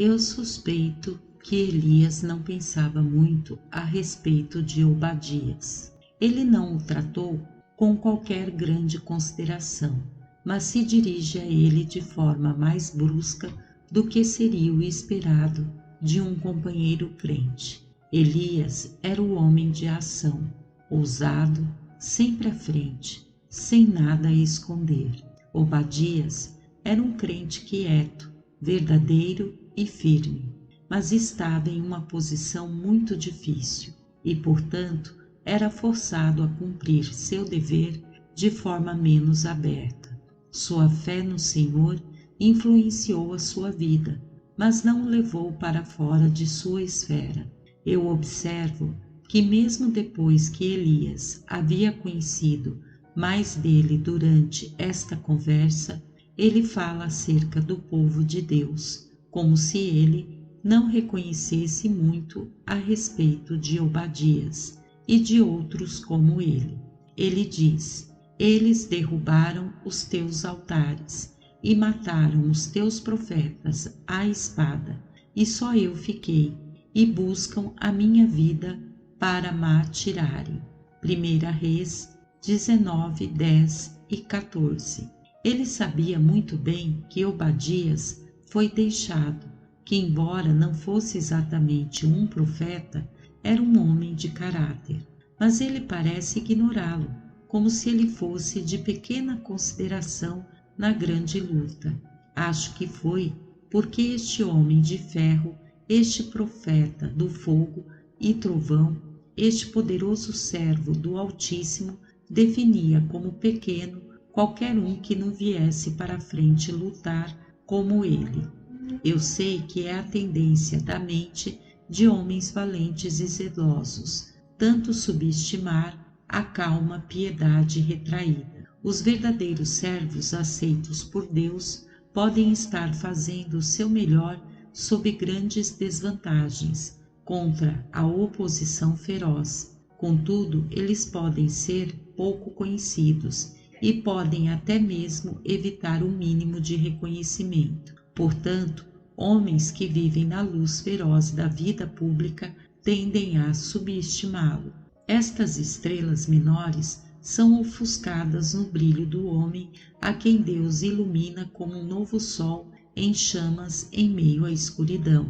Eu suspeito que Elias não pensava muito a respeito de Obadias. Ele não o tratou com qualquer grande consideração, mas se dirige a ele de forma mais brusca do que seria o esperado de um companheiro crente. Elias era o homem de ação, ousado, sempre à frente, sem nada a esconder. Obadias era um crente quieto, verdadeiro e firme, mas estava em uma posição muito difícil e, portanto, era forçado a cumprir seu dever de forma menos aberta. Sua fé no Senhor influenciou a sua vida, mas não o levou para fora de sua esfera. Eu observo que mesmo depois que Elias havia conhecido mais dele durante esta conversa, ele fala acerca do povo de Deus, como se ele não reconhecesse muito a respeito de Obadias e de outros como ele. Ele diz: eles derrubaram os teus altares e mataram os teus profetas à espada, e só eu fiquei, e buscam a minha vida para me tirarem. 1 Reis 19, 10 e 14. Ele sabia muito bem que Obadias foi deixado, que embora não fosse exatamente um profeta, era um homem de caráter, mas ele parece ignorá-lo, como se ele fosse de pequena consideração na grande luta. Acho que foi porque este homem de ferro, este profeta do fogo e trovão, este poderoso servo do Altíssimo, definia como pequeno qualquer um que não viesse para a frente lutar como ele. Eu sei que é a tendência da mente de homens valentes e zelosos, tanto subestimar a calma piedade retraída. Os verdadeiros servos aceitos por Deus podem estar fazendo o seu melhor sob grandes desvantagens, contra a oposição feroz. Contudo, eles podem ser pouco conhecidos e podem até mesmo evitar o mínimo de reconhecimento. Portanto, homens que vivem na luz feroz da vida pública tendem a subestimá-lo. Estas estrelas menores são ofuscadas no brilho do homem a quem Deus ilumina como um novo sol em chamas em meio à escuridão.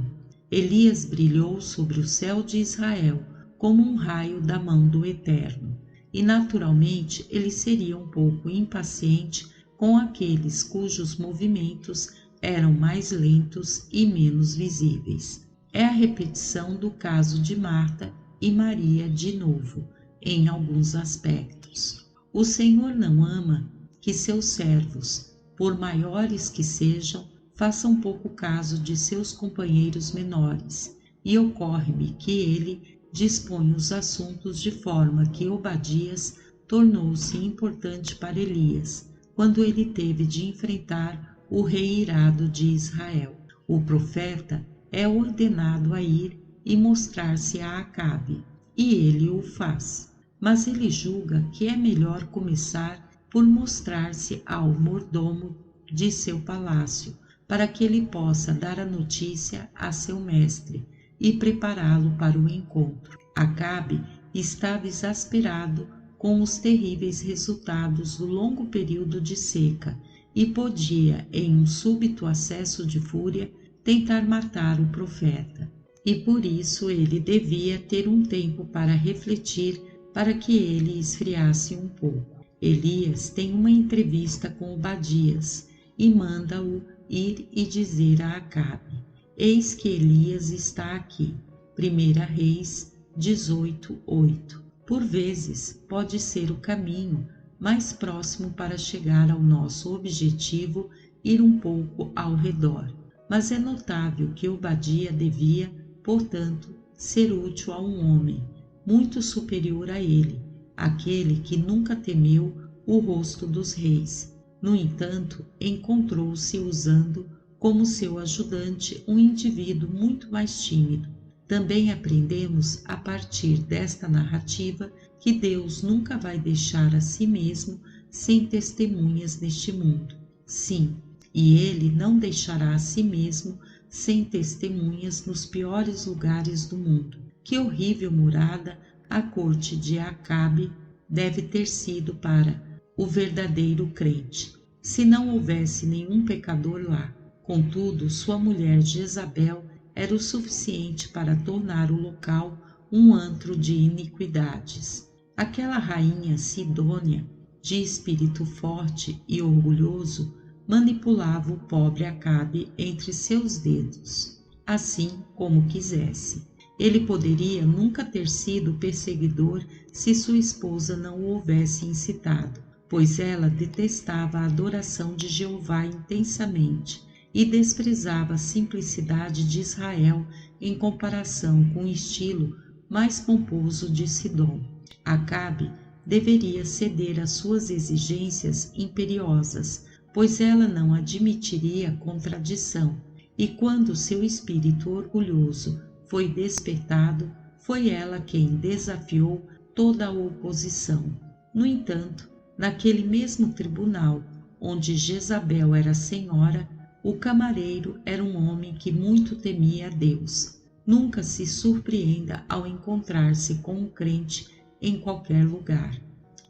Elias brilhou sobre o céu de Israel como um raio da mão do Eterno, e naturalmente ele seria um pouco impaciente com aqueles cujos movimentos eram mais lentos e menos visíveis. É a repetição do caso de Marta e Maria de novo, em alguns aspectos. O Senhor não ama que seus servos, por maiores que sejam, façam pouco caso de seus companheiros menores, e ocorre-me que ele dispõe os assuntos de forma que Obadias tornou-se importante para Elias, quando ele teve de enfrentar o rei irado de Israel. O profeta é ordenado a ir e mostrar-se a Acabe, e ele o faz. Mas ele julga que é melhor começar por mostrar-se ao mordomo de seu palácio, para que ele possa dar a notícia a seu mestre e prepará-lo para o encontro. Acabe estava exasperado com os terríveis resultados do longo período de seca e podia, em um súbito acesso de fúria, tentar matar o profeta. E por isso ele devia ter um tempo para refletir, para que ele esfriasse um pouco. Elias tem uma entrevista com Obadias e manda-o ir e dizer a Acabe: eis que Elias está aqui. 1 Reis 18:8. Por vezes pode ser o caminho mais próximo para chegar ao nosso objetivo, ir um pouco ao redor. Mas é notável que Obadia devia, portanto, ser útil a um homem muito superior a ele, aquele que nunca temeu o rosto dos reis. No entanto, encontrou-se usando como seu ajudante um indivíduo muito mais tímido. Também aprendemos a partir desta narrativa que Deus nunca vai deixar a si mesmo sem testemunhas neste mundo. Sim, e Ele não deixará a si mesmo sem testemunhas nos piores lugares do mundo. Que horrível morada a corte de Acabe deve ter sido para o verdadeiro crente, se não houvesse nenhum pecador lá. Contudo, sua mulher Jezabel era o suficiente para tornar o local um antro de iniquidades. Aquela rainha Sidônia, de espírito forte e orgulhoso, manipulava o pobre Acabe entre seus dedos, assim como quisesse. Ele poderia nunca ter sido perseguidor se sua esposa não o houvesse incitado, pois ela detestava a adoração de Jeová intensamente e desprezava a simplicidade de Israel em comparação com o estilo mais pomposo de Sidom. Acabe deveria ceder às suas exigências imperiosas, pois ela não admitiria contradição, e quando seu espírito orgulhoso foi despertado, foi ela quem desafiou toda a oposição. No entanto, naquele mesmo tribunal, onde Jezabel era senhora, o camareiro era um homem que muito temia a Deus. Nunca se surpreenda ao encontrar-se com um crente em qualquer lugar.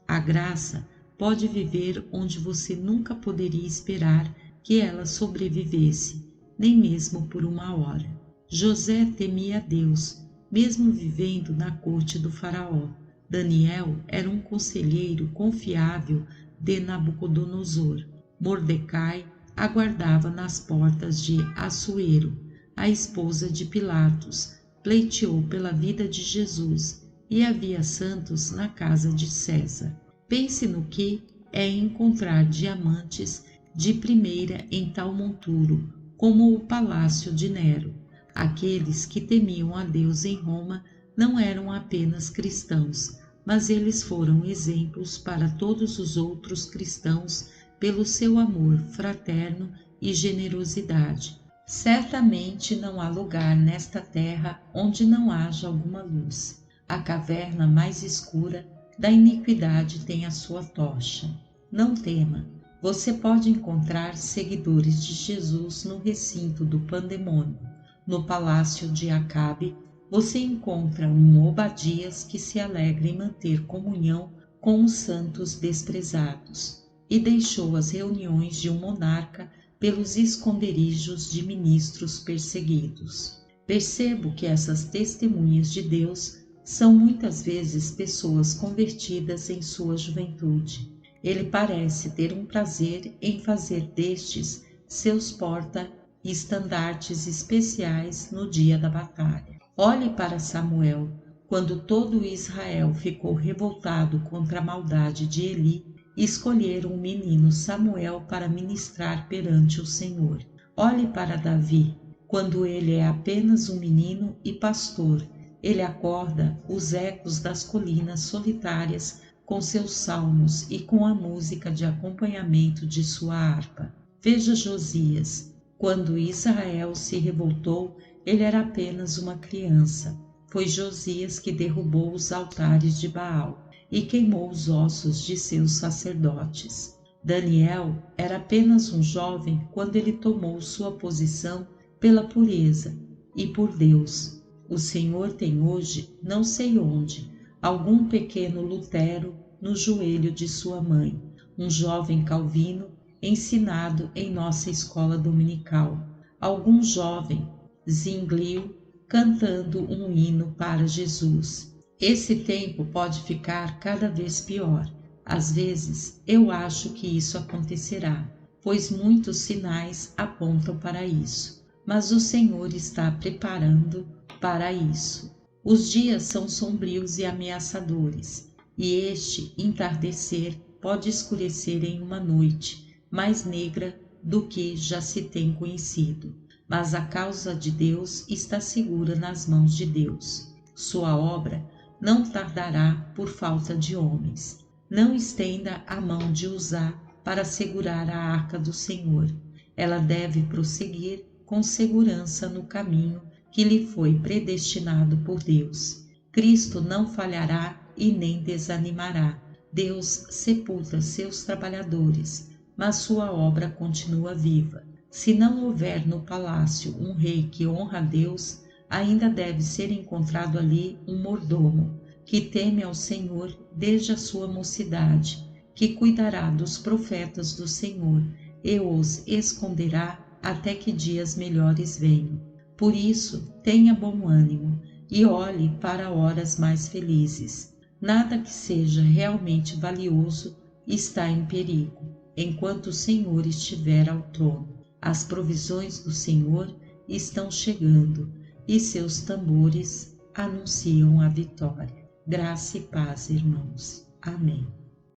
A graça pode viver onde você nunca poderia esperar que ela sobrevivesse, nem mesmo por uma hora. José temia a Deus, mesmo vivendo na corte do faraó. Daniel era um conselheiro confiável de Nabucodonosor. Mordecai aguardava nas portas de Assuero. A esposa de Pilatos pleiteou pela vida de Jesus, e havia santos na casa de César. Pense no que é encontrar diamantes de primeira em tal monturo, como o palácio de Nero. Aqueles que temiam a Deus em Roma não eram apenas cristãos, mas eles foram exemplos para todos os outros cristãos pelo seu amor fraterno e generosidade. Certamente não há lugar nesta terra onde não haja alguma luz. A caverna mais escura da iniquidade tem a sua tocha. Não tema, você pode encontrar seguidores de Jesus no recinto do pandemônio. No palácio de Acabe, você encontra um Obadias que se alegra em manter comunhão com os santos desprezados, e deixou as reuniões de um monarca pelos esconderijos de ministros perseguidos. Percebo que essas testemunhas de Deus são muitas vezes pessoas convertidas em sua juventude. Ele parece ter um prazer em fazer destes seus porta-estandartes especiais no dia da batalha. Olhe para Samuel, quando todo Israel ficou revoltado contra a maldade de Eli, escolheram o menino Samuel para ministrar perante o Senhor. Olhe para Davi, quando ele é apenas um menino e pastor. Ele acorda os ecos das colinas solitárias com seus salmos e com a música de acompanhamento de sua harpa. Veja Josias. Quando Israel se revoltou, ele era apenas uma criança. Foi Josias que derrubou os altares de Baal e queimou os ossos de seus sacerdotes. Daniel era apenas um jovem quando ele tomou sua posição pela pureza e por Deus. O Senhor tem hoje, não sei onde, algum pequeno Lutero no joelho de sua mãe, um jovem Calvino ensinado em nossa escola dominical, algum jovem Zwinglio cantando um hino para Jesus. Esse tempo pode ficar cada vez pior. Às vezes eu acho que isso acontecerá, pois muitos sinais apontam para isso. Mas o Senhor está preparando para isso. Os dias são sombrios e ameaçadores, e este entardecer pode escurecer em uma noite mais negra do que já se tem conhecido. Mas a causa de Deus está segura nas mãos de Deus. Sua obra não tardará por falta de homens. Não estenda a mão de Uzá para segurar a arca do Senhor. Ela deve prosseguir com segurança no caminho que lhe foi predestinado por Deus. Cristo não falhará e nem desanimará. Deus sepulta seus trabalhadores, mas sua obra continua viva. Se não houver no palácio um rei que honra a Deus, ainda deve ser encontrado ali um mordomo, que teme ao Senhor desde a sua mocidade, que cuidará dos profetas do Senhor e os esconderá até que dias melhores venham. Por isso, tenha bom ânimo e olhe para horas mais felizes. Nada que seja realmente valioso está em perigo, enquanto o Senhor estiver ao trono. As provisões do Senhor estão chegando e seus tambores anunciam a vitória. Graça e paz, irmãos. Amém.